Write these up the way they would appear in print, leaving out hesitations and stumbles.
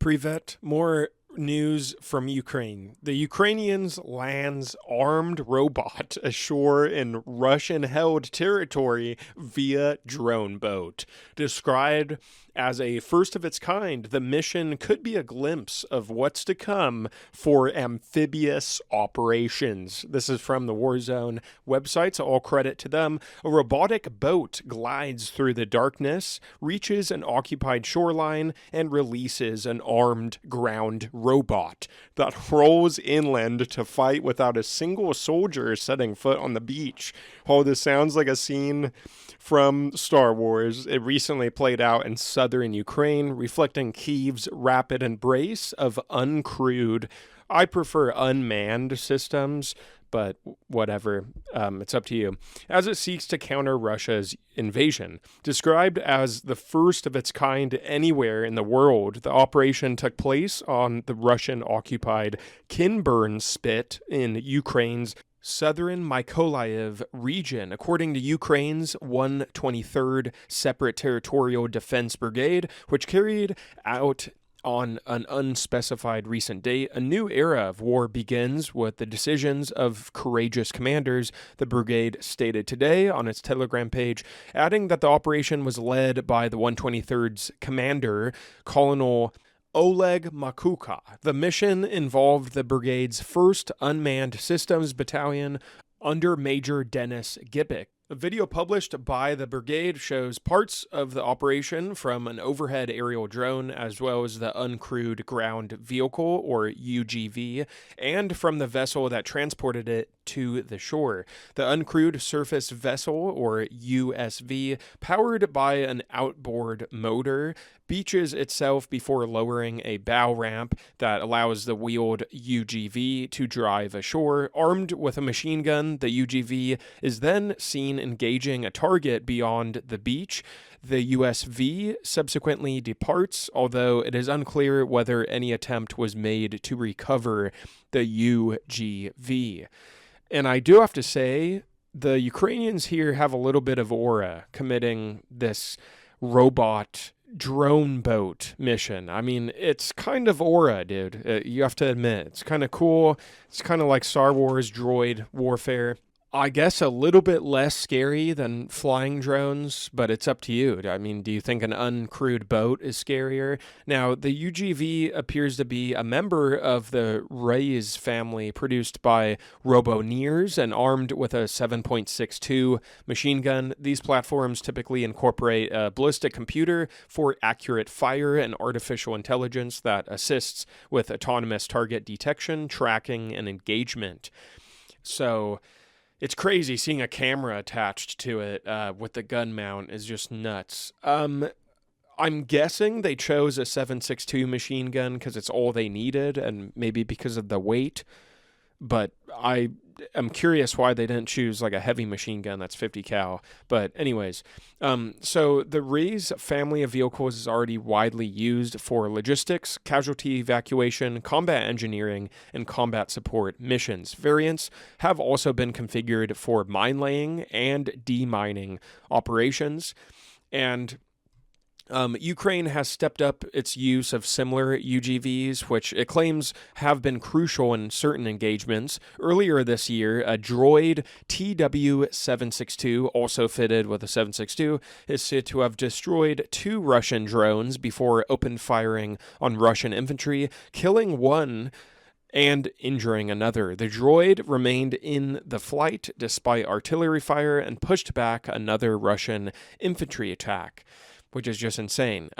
Privet, more news from Ukraine. The Ukrainians lands armed robot ashore in Russian-held territory via drone boat. Described as a first of its kind, the mission could be a glimpse of what's to come for amphibious operations. This is from the Warzone website, so all credit to them. A robotic boat glides through the darkness, reaches an occupied shoreline, and releases an armed ground robot that rolls inland to fight without a single soldier setting foot on the beach. Oh, this sounds like a scene from Star Wars. It recently played out in southern Ukraine, reflecting Kyiv's rapid embrace of uncrewed, I prefer unmanned systems, but whatever, it's up to you, as it seeks to counter Russia's invasion. Described as the first of its kind anywhere in the world, the operation took place on the Russian-occupied Kinburn Spit in Ukraine's southern Mykolaiv region, according to Ukraine's 123rd Separate Territorial Defense Brigade, which carried out on an unspecified recent date. A new era of war begins with the decisions of courageous commanders, the brigade stated today on its Telegram page, adding that the operation was led by the 123rd's commander, Colonel Oleg Makuka. The mission involved the brigade's first unmanned systems battalion under Major Dennis Gibbik. A video published by the brigade shows parts of the operation from an overhead aerial drone, as well as the uncrewed ground vehicle, or UGV, and from the vessel that transported it to the shore. The uncrewed surface vessel, or USV, powered by an outboard motor, beaches itself before lowering a bow ramp that allows the wheeled UGV to drive ashore. Armed with a machine gun, the UGV is then seen engaging a target beyond the beach. The USV subsequently departs, although it is unclear whether any attempt was made to recover the UGV. And I do have to say, the Ukrainians here have a little bit of aura committing this robot drone boat mission. I mean, it's kind of aura, dude. You have to admit, it's kind of cool. It's kind of like Star Wars droid warfare. I guess a little bit less scary than flying drones, but it's up to you. I mean, do you think an uncrewed boat is scarier? Now, the UGV appears to be a member of the Rays family, produced by Roboneers and armed with a 7.62 machine gun. These platforms typically incorporate a ballistic computer for accurate fire and artificial intelligence that assists with autonomous target detection, tracking, and engagement. So it's crazy seeing a camera attached to it with the gun mount is just nuts. I'm guessing they chose a 7.62 machine gun because it's all they needed, and maybe because of the weight. But I am curious why they didn't choose like a heavy machine gun that's 50 cal. But anyways, so the Rays family of vehicles is already widely used for logistics, casualty evacuation, combat engineering, and combat support missions. Variants have also been configured for mine laying and demining operations. And Ukraine has stepped up its use of similar UGVs, which it claims have been crucial in certain engagements. Earlier this year, a droid TW-762, also fitted with a 7.62, is said to have destroyed 2 Russian drones before open firing on Russian infantry, killing one and injuring another. The droid remained in the flight despite artillery fire and pushed back another Russian infantry attack, which is just insane.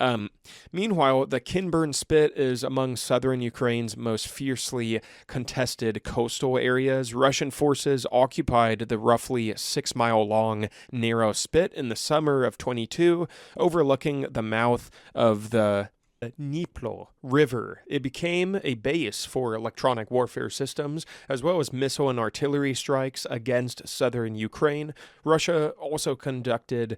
Meanwhile, the Kinburn Spit is among southern Ukraine's most fiercely contested coastal areas. Russian forces occupied the roughly 6-mile-long narrow spit in the summer of 22, overlooking the mouth of the Dnipro River. It became a base for electronic warfare systems, as well as missile and artillery strikes against southern Ukraine. Russia also conducted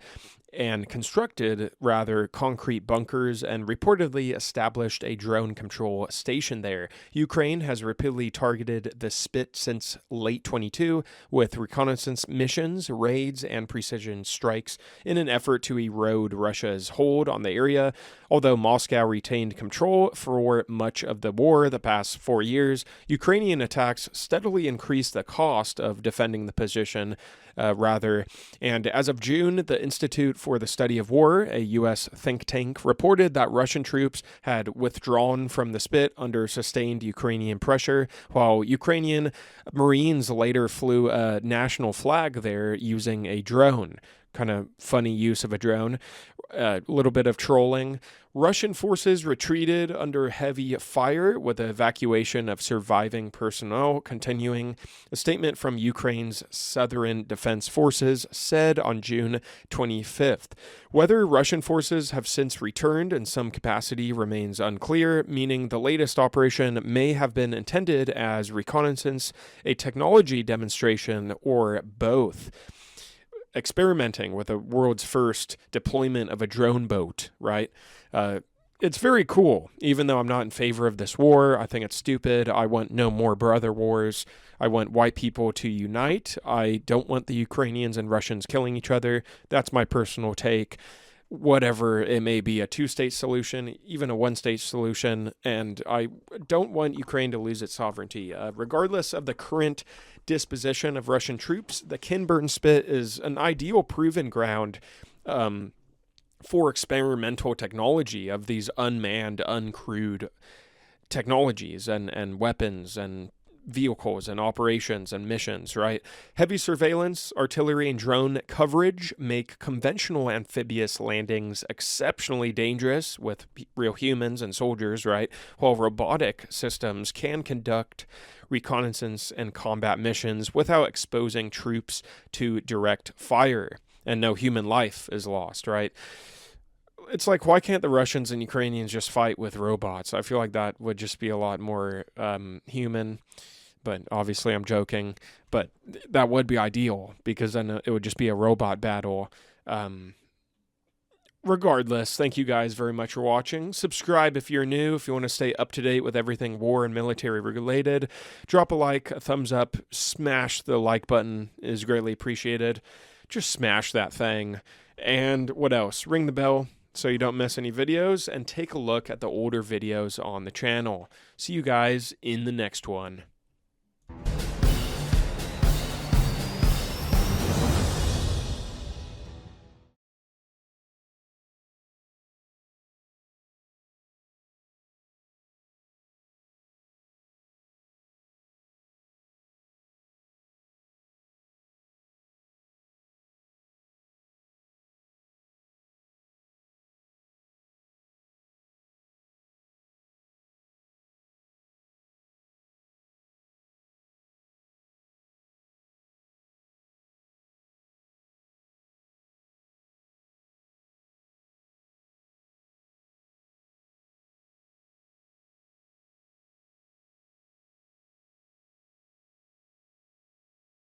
and constructed, rather, concrete bunkers and reportedly established a drone control station there. Ukraine has repeatedly targeted the Spit since late 22 with reconnaissance missions, raids, and precision strikes in an effort to erode Russia's hold on the area. Although Moscow retained control for much of the war the past 4 years, Ukrainian attacks steadily increased the cost of defending the position, and as of June, the Institute for the Study of War, a U.S. think tank, reported that Russian troops had withdrawn from the Spit under sustained Ukrainian pressure, while Ukrainian Marines later flew a national flag there using a drone. Kind of funny use of a drone. A little bit of trolling. Russian forces retreated under heavy fire with the evacuation of surviving personnel continuing. A statement from Ukraine's Southern Defense Forces said on June 25th. Whether Russian forces have since returned in some capacity remains unclear, meaning the latest operation may have been intended as reconnaissance, a technology demonstration, or both. Experimenting with the world's first deployment of a drone boat, right? It's very cool, even though I'm not in favor of this war. I think it's stupid. I want no more brother wars. I want white people to unite. I don't want the Ukrainians and Russians killing each other. That's my personal take. Whatever it may be, a two-state solution, even a one-state solution, and I don't want Ukraine to lose its sovereignty. Regardless of the current disposition of Russian troops, the Kinburn Spit is an ideal proven ground for experimental technology of these unmanned, uncrewed technologies and weapons and vehicles and operations and missions, right? Heavy surveillance, artillery, and drone coverage make conventional amphibious landings exceptionally dangerous with real humans and soldiers, right? While robotic systems can conduct reconnaissance and combat missions without exposing troops to direct fire, and no human life is lost, right? It's like, why can't the Russians and Ukrainians just fight with robots? I feel like that would just be a lot more human. But obviously I'm joking. But that would be ideal, because then it would just be a robot battle. Regardless, thank you guys very much for watching. Subscribe if you're new, if you want to stay up to date with everything war and military related. Drop a like, a thumbs up, smash the like button is greatly appreciated. Just smash that thing. And what else? Ring the bell so you don't miss any videos, and take a look at the older videos on the channel. See you guys in the next one.